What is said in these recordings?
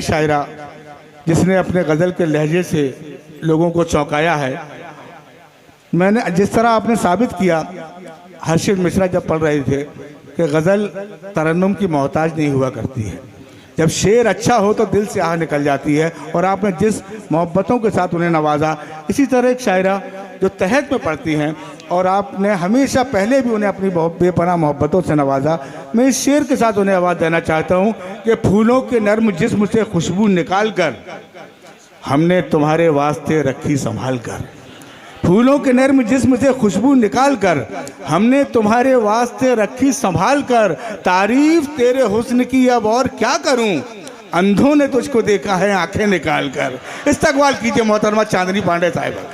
शायरा जिसने अपने गज़ल के लहजे से लोगों को चौंकाया है। मैंने जिस तरह आपने साबित किया हर्षित मिश्रा जब पढ़ रहे थे कि गज़ल तरन्नुम की मोहताज नहीं हुआ करती है। जब शेर अच्छा हो तो दिल से आह निकल जाती है, और आपने जिस मोहब्बतों के साथ उन्हें नवाजा, इसी तरह एक शायरा जो तहत में पढ़ती हैं और आपने हमेशा पहले भी उन्हें अपनी बेपनाह मोहब्बतों से नवाजा। मैं इस शेर के साथ उन्हें आवाज़ देना चाहता हूँ कि फूलों के नर्म जिस्म से खुशबू निकाल कर हमने तुम्हारे वास्ते रखी संभाल कर। फूलों के नर्म जिस्म से खुशबू निकाल कर हमने तुम्हारे वास्ते रखी संभाल कर। तारीफ तेरे हुस्न की अब और क्या करूं, अंधों ने तुझको देखा है आंखें निकाल कर। इस्तकबाल कीजिए मोहतरमा चांदनी पांडे साहिबा।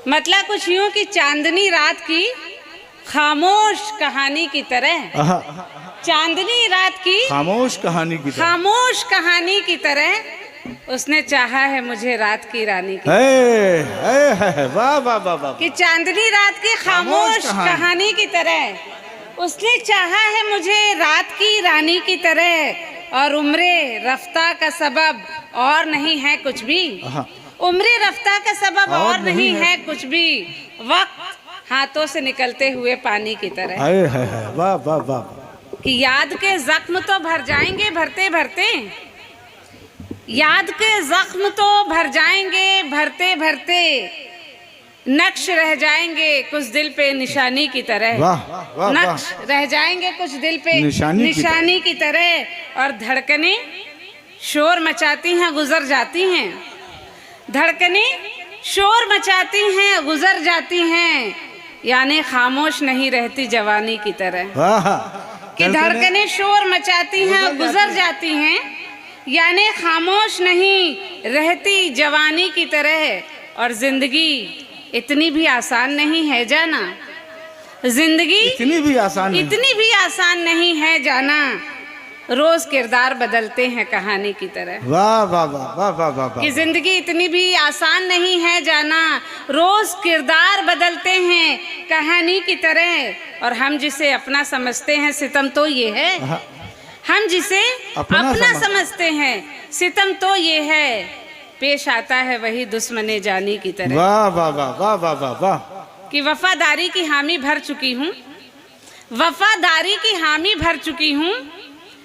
मतलब कुछ यूं कि चांदनी रात की खामोश कहानी की तरह, चांदनी रात की खामोश कहानी की तरह, खामोश कहानी की तरह उसने चाहा है मुझे रात की रानी की। वाह वाह वाह वाह। कि चांदनी रात की खामोश कहानी की तरह उसने चाहा है मुझे रात की रानी की तरह। और उम्रे रफ्ता का सबब और नहीं है कुछ भी, उम्रे रफ्ता का सबब और नहीं है कुछ भी, वक्त हाथों से निकलते हुए पानी की तरह। वाह वाह वाह। कि याद के जख्म तो भर जाएंगे भरते भरते, याद के जख्म तो भर जाएंगे भरते भरते, नक्श रह जाएंगे कुछ दिल पे निशानी की तरह। वाह, नक्श रह जाएंगे कुछ दिल पे निशानी की तरह। और धड़कने शोर मचाती हैं गुजर जाती हैं, धड़कने शोर मचाती हैं गुजर जाती हैं, यानी खामोश नहीं रहती जवानी की तरह। कि धड़कने शोर मचाती हैं गुजर जाती हैं, यानी खामोश नहीं रहती जवानी की तरह। और जिंदगी इतनी भी आसान नहीं है जाना, जिंदगी इतनी भी आसान नहीं है जाना, रोज किरदार बदलते हैं कहानी की तरह। वाह वाह वाह वाह वाह वाह। कि जिंदगी इतनी भी आसान नहीं है जाना, रोज किरदार बदलते हैं कहानी की तरह। और हम जिसे अपना समझते हैं सितम तो ये है, हम जिसे अपना समझते हैं सितम तो ये है, पेश आता है वही दुश्मने जानी की तरह। वाह वाह वाह वाह वाह वाह वाह। कि वफादारी की हामी भर चुकी हूँ, वफादारी की हामी भर चुकी हूँ,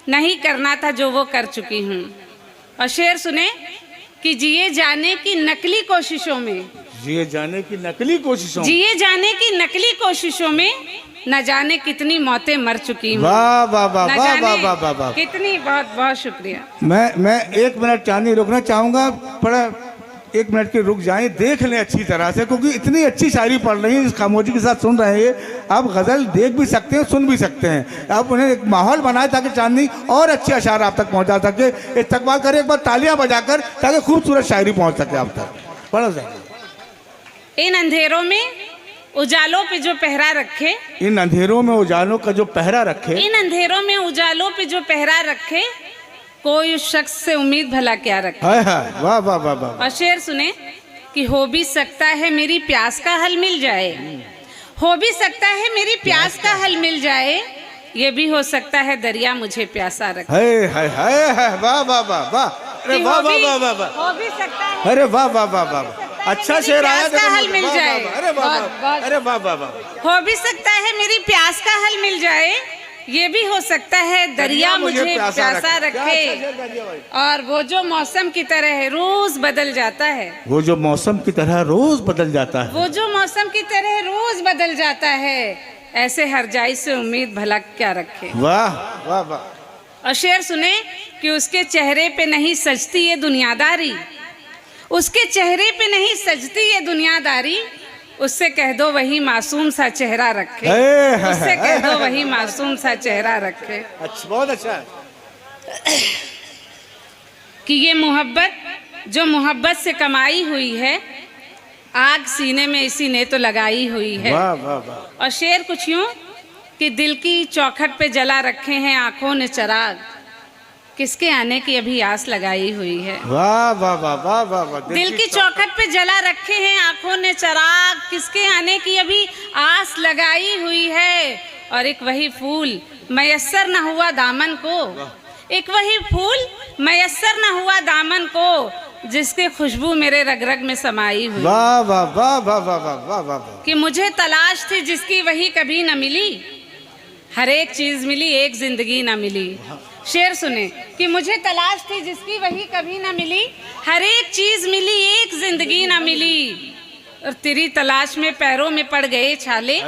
नहीं करना था जो वो कर चुकी हूँ। और शेर सुने कि जिए जाने की नकली कोशिशों में, जिए जाने की नकली कोशिशों, जिए जाने की नकली कोशिशों में न जाने कितनी मौतें मर चुकी हूँ। वाह वाह वाह वाह वाह वाह वाह वाह। कितनी, बहुत बहुत शुक्रिया। मैं 1 मिनट चांदनी रुकना चाहूँगा, थोड़ा 1 मिनट के रुक जाएं, देख लें अच्छी तरह से, क्योंकि इतनी अच्छी शायरी पढ़ रही हैं, इस खामोशी के साथ सुन रहे हैं। आप गज़ल देख भी सकते हैं, सुन भी सकते हैं। आप उन्हें एक माहौल बनाए ताकि चांदनी और अच्छे अशार आप तक पहुंचा सके। इस्तकबाल करें एक बार तालियां बजाकर, ताकि खूबसूरत शायरी पहुंच सके आप तक। पढ़ो जाए। इन अंधेरों में उजालों पे जो पहरा रखे, इन अंधेरों में उजालों का जो पहरा रखे, इन अंधेरों में उजालों पे जो पहरा रखे, कोई उस शख्स से उम्मीद भला क्या रखे। वाह वाह वाह वाह। और शेर सुने कि हो भी सकता है मेरी प्यास का हल मिल जाए, हो भी सकता है मेरी प्यास का हल मिल जाए, ये भी हो सकता है दरिया मुझे प्यासा रखे। वाह वाह वाह वाह। अरे वाह वाह वाह वाह वाह। हो भी सकता है, अरे वाह वाह वाह वाह। अच्छा शेर आया, हल मिल जाए। अरे वाह वाह, अरे वाह वाह वाह। हो भी सकता है मेरी प्यास का हल मिल जाए, ये भी हो सकता है दरिया मुझे प्यासा रखे। और वो जो मौसम की तरह है रोज बदल जाता है, वो जो मौसम की तरह रोज बदल जाता है, वो जो मौसम की तरह रोज बदल जाता है, ऐसे हर जाई से उम्मीद भला क्या रखे। वाह वाह वाह। और शेर सुने कि उसके चेहरे पे नहीं सजती ये दुनियादारी, उसके चेहरे पे नहीं सजती ये दुनियादारी, उससे कह दो वही मासूम सा चेहरा रखे, उससे कह दो वही मासूम सा चेहरा रखे। अच्छा, बहुत अच्छा। कि ये मोहब्बत जो मोहब्बत से कमाई हुई है, आग सीने में इसी ने तो लगाई हुई है। वाह वाह वाह। और शेर कुछ यूं कि दिल की चौखट पे जला रखे हैं आंखों ने चराग, किसके आने की अभी आस लगाई हुई है। वाह वाह वाह वाह वाह वाह। दिल की चौखट पे जला रखे हैं आंखों ने चराग, किसके आने की अभी आस लगाई हुई है। और एक वही फूल मयस्सर न हुआ दामन को, एक वही फूल मयस्सर न हुआ दामन को, जिसके खुशबू मेरे रग रग में समाई हुई। वाह वाह वाह वाह वाह वाह वाह वाह। कि मुझे तलाश थी जिसकी वही कभी न मिली, हर एक चीज मिली एक जिंदगी न मिली। शेर सुने कि मुझे तलाश थी जिसकी वही कभी न मिली, हर एक चीज मिली एक जिंदगी न मिली। और तेरी तलाश में पैरों में पड़ गए छाले,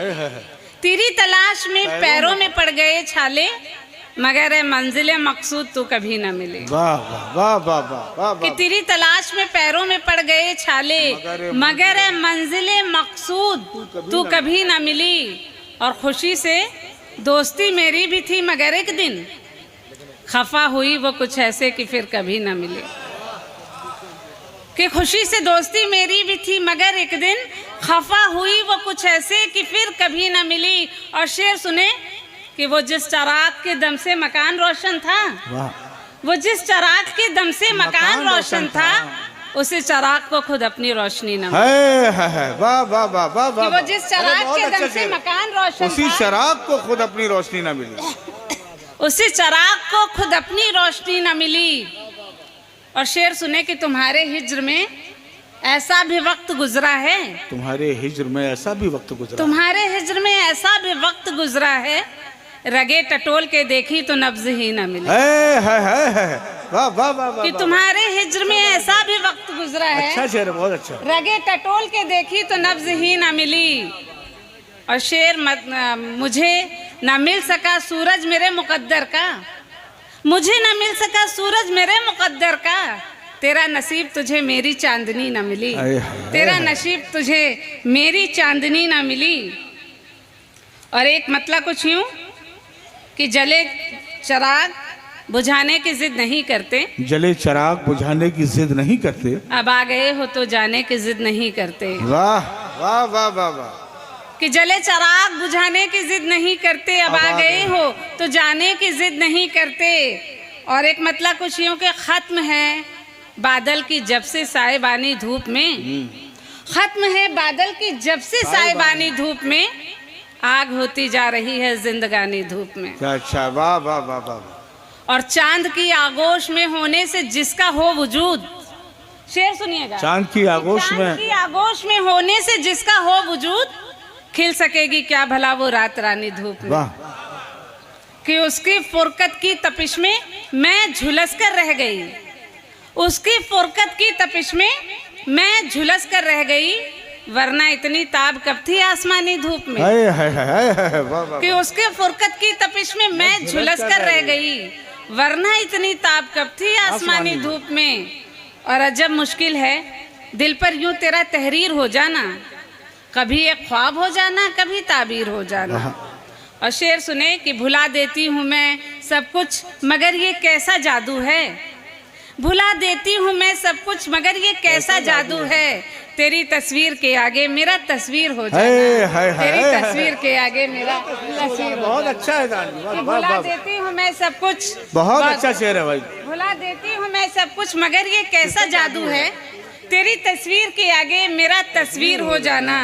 तेरी तलाश में पैरों में पड़ गए छाले, मगर मंजिले मकसूद तू कभी न मिले। वाह वाह वाह वाह वाह। कि तेरी तलाश में पैरों में पड़ गए छाले, मगर मंजिले मकसूद तू कभी न मिली। और खुशी से दोस्ती मेरी भी थी मगर एक दिन खफा हुई वो कुछ ऐसे कि फिर कभी न मिले। कि खुशी से दोस्ती मेरी भी थी मगर एक दिन खफा हुई वो कुछ ऐसे कि फिर कभी न मिली। और शेर सुने कि वो जिस चराग के दम से मकान रोशन था, वो जिस चराग के दम से मकान रोशन था, उसी चराग को खुद अपनी रोशनी न मिली। वाह वाह वाह वाह। वो जिस चराग के दम से मकान रोशन, उसी चराग को खुद अपनी रोशनी न मिली, उसी चराग को खुद अपनी रोशनी न मिली। और शेर सुने कि तुम्हारे हिज्र में ऐसा भी वक्त गुजरा है, तुम्हारे हिज्र में ऐसा भी वक्त गुजरा, तुम्हारे हिज्र में ऐसा भी वक्त गुजरा है, रगे टटोल के देखी तो नब्ज ही न मिले। वाह वाह वाह। कि तुम्हारे हिज्र में ऐसा भी वक्त गुजरा है, अच्छा शेर, बहुत अच्छा। रगे टटोल के देखी तो नब्ज ही न मिली। और शेर मुझे न मिल सका सूरज मेरे मुकद्दर का, मुझे न मिल सका सूरज मेरे मुकद्दर का, तेरा नसीब तुझे मेरी चांदनी न मिली, तेरा नसीब तुझे मेरी चांदनी न मिली। और एक मतलब कुछ यूं कि जले चराग बुझाने की जिद नहीं करते, जले चराग बुझाने की जिद नहीं करते, अब आ गए हो तो जाने की जिद नहीं करते। वाह वाह वाह वाह वाह। कि जले चराग बुझाने की जिद नहीं करते, अब आ गए हो तो जाने की जिद नहीं करते। और एक मतलब कुछ यूं कि खत्म है बादल की जब से साएबानी धूप में, खत्म है बादल की जब से साएबानी धूप में, आग होती जा रही है जिंदगानी धूप में। अच्छा वाह वाह वाह वाह। और चांद की आगोश में होने से जिसका हो वजूद, शेर सुनिएगा, चांद की आगोश में, चांद की आगोश में होने से जिसका हो वजूद, खिल सकेगी क्या भला वो रात रानी धूप में। वाह। कि उसकी फुरकत की तपिश में मैं झुलस कर रह गई, उसकी फुरकत की तपिश में मैं झुलस कर रह गई, वरना इतनी ताब कब थी आसमानी धूप में। कि उसके फुरकत की तपिश में मैं झुलस कर रह गई, वरना इतनी ताब कब थी आसमानी धूप में। और अजब मुश्किल है दिल पर यूं तेरा तहरीर हो जाना, कभी एक ख्वाब हो जाना कभी ताबीर हो जाना। और शेर सुने कि भुला देती हूँ मैं सब कुछ मगर ये कैसा जादू है, भुला देती हूँ मैं सब कुछ मगर ये कैसा जादू है, तेरी तस्वीर के आगे मेरा तस्वीर हो जाना, तेरी तस्वीर के आगे मेरा तस्वीर। बहुत अच्छा है। भुला देती हूँ मैं सब कुछ, बहुत अच्छा शेर है भाई। भुला देती हूँ मैं सब कुछ मगर ये कैसा जादू है, तेरी तस्वीर के आगे मेरा तस्वीर हो जाना।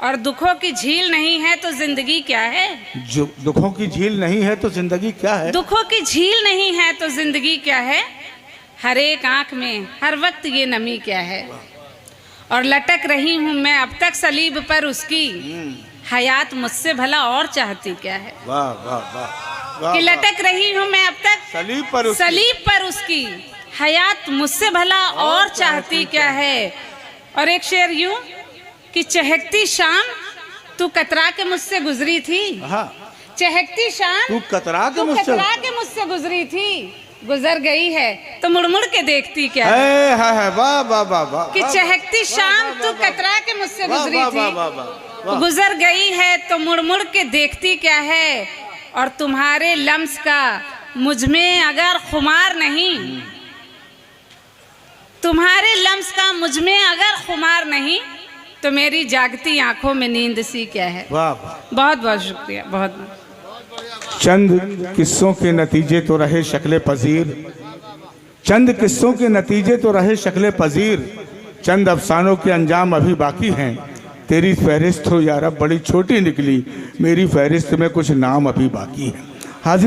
और दुखों की झील नहीं है तो जिंदगी क्या है, जो दुखों की झील नहीं है तो जिंदगी क्या है, दुखों की झील नहीं है तो जिंदगी क्या है, हर एक आंख में हर वक्त ये नमी क्या है। और लटक रही हूँ मैं अब तक सलीब पर उसकी, हयात मुझसे भला और चाहती क्या है। वाह वाह वाह। कि लटक रही हूँ मैं अब तक सलीब पर उसकी, हयात मुझसे भला और चाहती क्या है। और एक शेर यूं कि चहकती शाम तू कतरा के मुझसे गुजरी थी, चहकती शाम तू कतरा के मुझसे गुजरी थी, गुजर गई है तो मुड़ के देखती क्या है। वाह वाह वाह। कि चहकती शाम तू कतरा के मुझसे गुजरी थी, गुजर गई है तो मुड़ के देखती क्या है। और तुम्हारे लम्स का मुझ में अगर खुमार नहीं, तुम्हारे लम्स का मुझ में अगर खुमार नहीं, तो मेरी जागती आंखों में नींद सी क्या है। वाह। बहुत बहुत शुक्रिया। बहुत चंद किस्सों के नतीजे तो रहे शक्ले पजीर, चंद किस्सों के नतीजे तो रहे शक्ले पजीर, चंद अफसानों के अंजाम अभी बाकी हैं, तेरी फहरिस्त हो यार अब बड़ी छोटी निकली, मेरी फहरिस्त में कुछ नाम अभी बाकी है। हाजिर